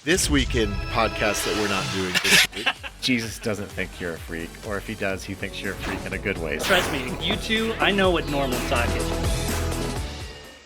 This week in podcasts that we're not doing this week. Jesus doesn't think you're a freak, or if he does, he thinks you're a freak in a good way. Trust me, you two, I know what normal talk is.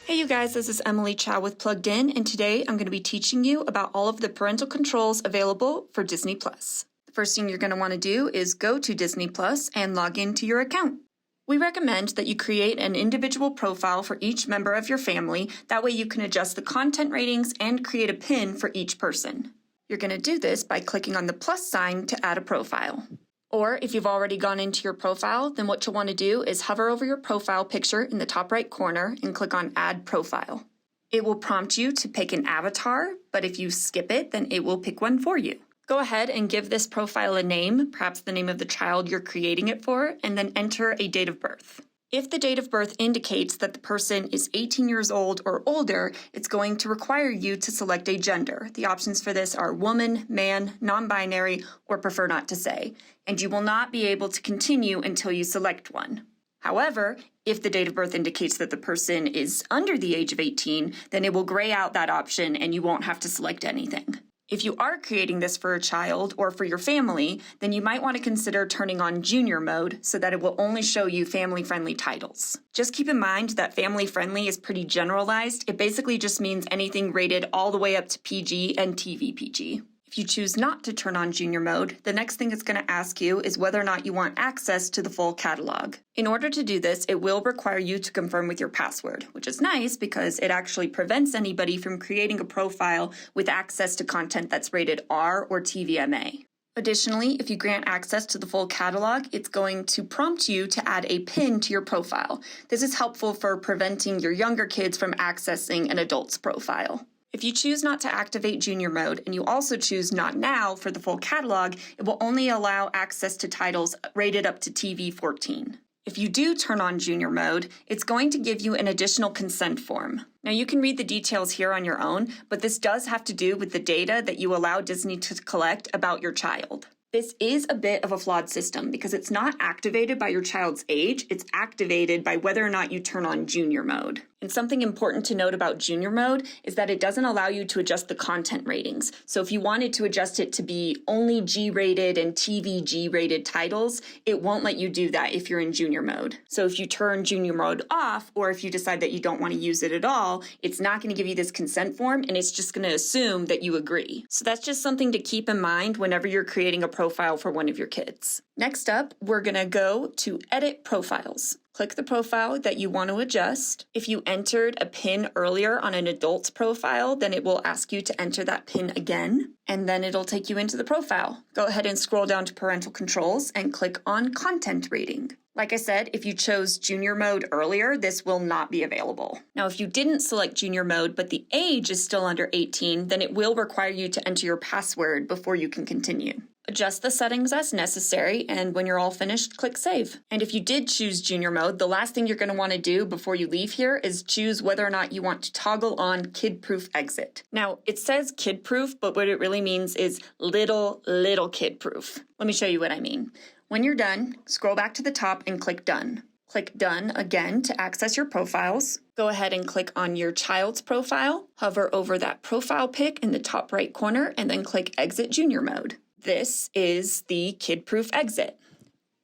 Hey you guys, this is Emily Chow with Plugged In, and today I'm going to be teaching you about all of the parental controls available for Disney+. The first thing you're going to want to do is go to Disney+ and log into your account. We recommend that you create an individual profile for each member of your family. That way you can adjust the content ratings and create a pin for each person. You're going to do this by clicking on the plus sign to add a profile. Or if you've already gone into your profile, then what you'll want to do is hover over your profile picture in the top right corner and click on Add Profile. It will prompt you to pick an avatar, but if you skip it, then it will pick one for you. Go ahead and give this profile a name, perhaps the name of the child you're creating it for, and then enter a date of birth. If the date of birth indicates that the person is 18 years old or older, it's going to require you to select a gender. The options for this are woman, man, non-binary, or prefer not to say, and you will not be able to continue until you select one. However, if the date of birth indicates that the person is under the age of 18, then it will gray out that option and you won't have to select anything. If you are creating this for a child or for your family, then you might want to consider turning on junior mode so that it will only show you family-friendly titles. Just keep in mind that family-friendly is pretty generalized. It basically just means anything rated all the way up to PG and TV PG. If you choose not to turn on junior mode, the next thing it's going to ask you is whether or not you want access to the full catalog. In order to do this, it will require you to confirm with your password, which is nice because it actually prevents anybody from creating a profile with access to content that's rated R or TVMA. Additionally, if you grant access to the full catalog, it's going to prompt you to add a pin to your profile. This is helpful for preventing your younger kids from accessing an adult's profile. If you choose not to activate junior mode and you also choose not now for the full catalog, it will only allow access to titles rated up to TV 14. If you do turn on junior mode, it's going to give you an additional consent form. Now you can read the details here on your own, but this does have to do with the data that you allow Disney to collect about your child. This is a bit of a flawed system because it's not activated by your child's age, it's activated by whether or not you turn on junior mode. And something important to note about junior mode is that it doesn't allow you to adjust the content ratings. So if you wanted to adjust it to be only G-rated and TV G-rated titles, it won't let you do that if you're in junior mode. So if you turn junior mode off, or if you decide that you don't want to use it at all, it's not going to give you this consent form and it's just going to assume that you agree. So that's just something to keep in mind whenever you're creating a profile for one of your kids. Next up, we're going to go to Edit Profiles. Click the profile that you want to adjust. If you entered a pin earlier on an adult's profile, then it will ask you to enter that pin again, and then it'll take you into the profile. Go ahead and scroll down to Parental Controls and click on Content Rating. Like I said, if you chose junior mode earlier, this will not be available. Now, if you didn't select junior mode, but the age is still under 18, then it will require you to enter your password before you can continue. Adjust the settings as necessary, and when you're all finished, click Save. And if you did choose junior mode, the last thing you're going to want to do before you leave here is choose whether or not you want to toggle on kid-proof exit. Now, it says kid-proof, but what it really means is little kid-proof. Let me show you what I mean. When you're done, scroll back to the top and click Done. Click Done again to access your profiles. Go ahead and click on your child's profile, hover over that profile pic in the top right corner, and then click Exit Junior Mode. This is the kid-proof exit.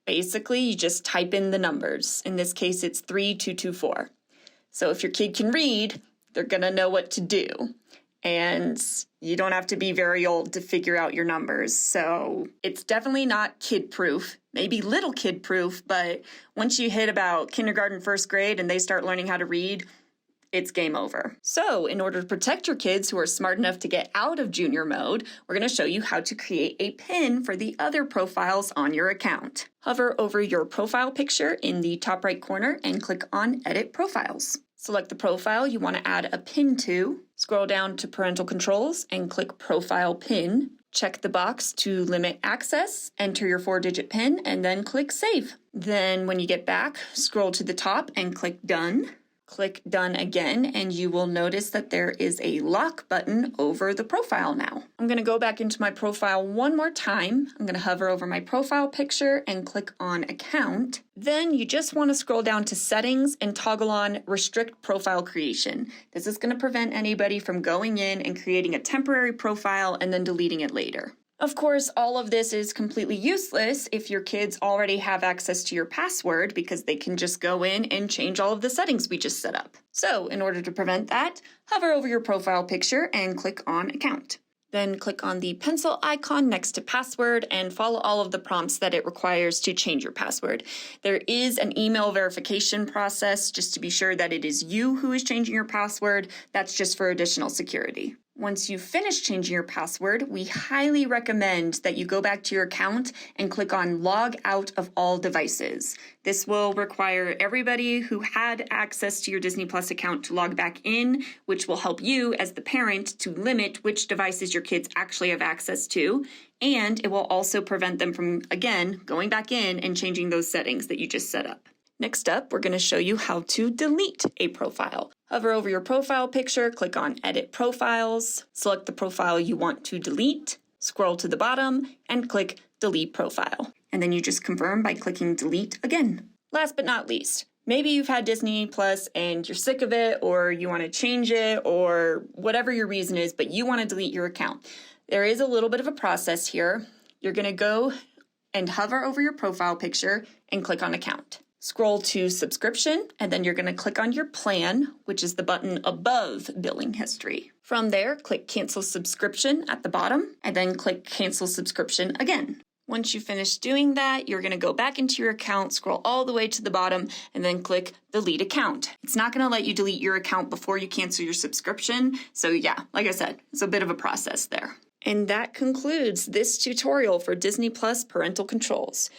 Basically, you just type in the numbers. In this case, it's 3224. So if your kid can read, they're going to know what to do. And you don't have to be very old to figure out your numbers. So it's definitely not kid-proof, maybe little kid-proof, but once you hit about kindergarten, first grade, and they start learning how to read, it's game over. So in order to protect your kids who are smart enough to get out of junior mode, we're going to show you how to create a pin for the other profiles on your account. Hover over your profile picture in the top right corner and click on Edit Profiles. Select the profile you want to add a pin to. Scroll down to Parental Controls and click Profile Pin. Check the box to limit access, enter your 4-digit PIN, and then click Save. Then when you get back, scroll to the top and click Done. Click Done again, and you will notice that there is a lock button over the profile now. I'm going to go back into my profile one more time. I'm going to hover over my profile picture and click on Account. Then you just want to scroll down to Settings and toggle on Restrict Profile Creation. This is going to prevent anybody from going in and creating a temporary profile and then deleting it later. Of course, all of this is completely useless if your kids already have access to your password because they can just go in and change all of the settings we just set up. So, in order to prevent that, hover over your profile picture and click on Account. Then click on the pencil icon next to password and follow all of the prompts that it requires to change your password. There is an email verification process just to be sure that it is you who is changing your password. That's just for additional security. Once you've finished changing your password, we highly recommend that you go back to your account and click on Log Out of All Devices. This will require everybody who had access to your Disney Plus account to log back in, which will help you as the parent to limit which devices your kids actually have access to. And it will also prevent them from, again, going back in and changing those settings that you just set up. Next up, we're going to show you how to delete a profile. Hover over your profile picture, click on Edit Profiles, select the profile you want to delete, scroll to the bottom, and click Delete Profile. And then you just confirm by clicking Delete again. Last but not least, maybe you've had Disney Plus and you're sick of it, or you want to change it, or whatever your reason is, but you want to delete your account. There is a little bit of a process here. You're going to go and hover over your profile picture and click on Account. Scroll to Subscription, and then you're going to click on your plan, which is the button above Billing History. From there, click Cancel Subscription at the bottom, and then click Cancel Subscription again. Once you finish doing that, you're going to go back into your account, scroll all the way to the bottom, and then click Delete Account. It's not going to let you delete your account before you cancel your subscription, so yeah, like I said, it's a bit of a process there. And that concludes this tutorial for Disney Plus Parental Controls.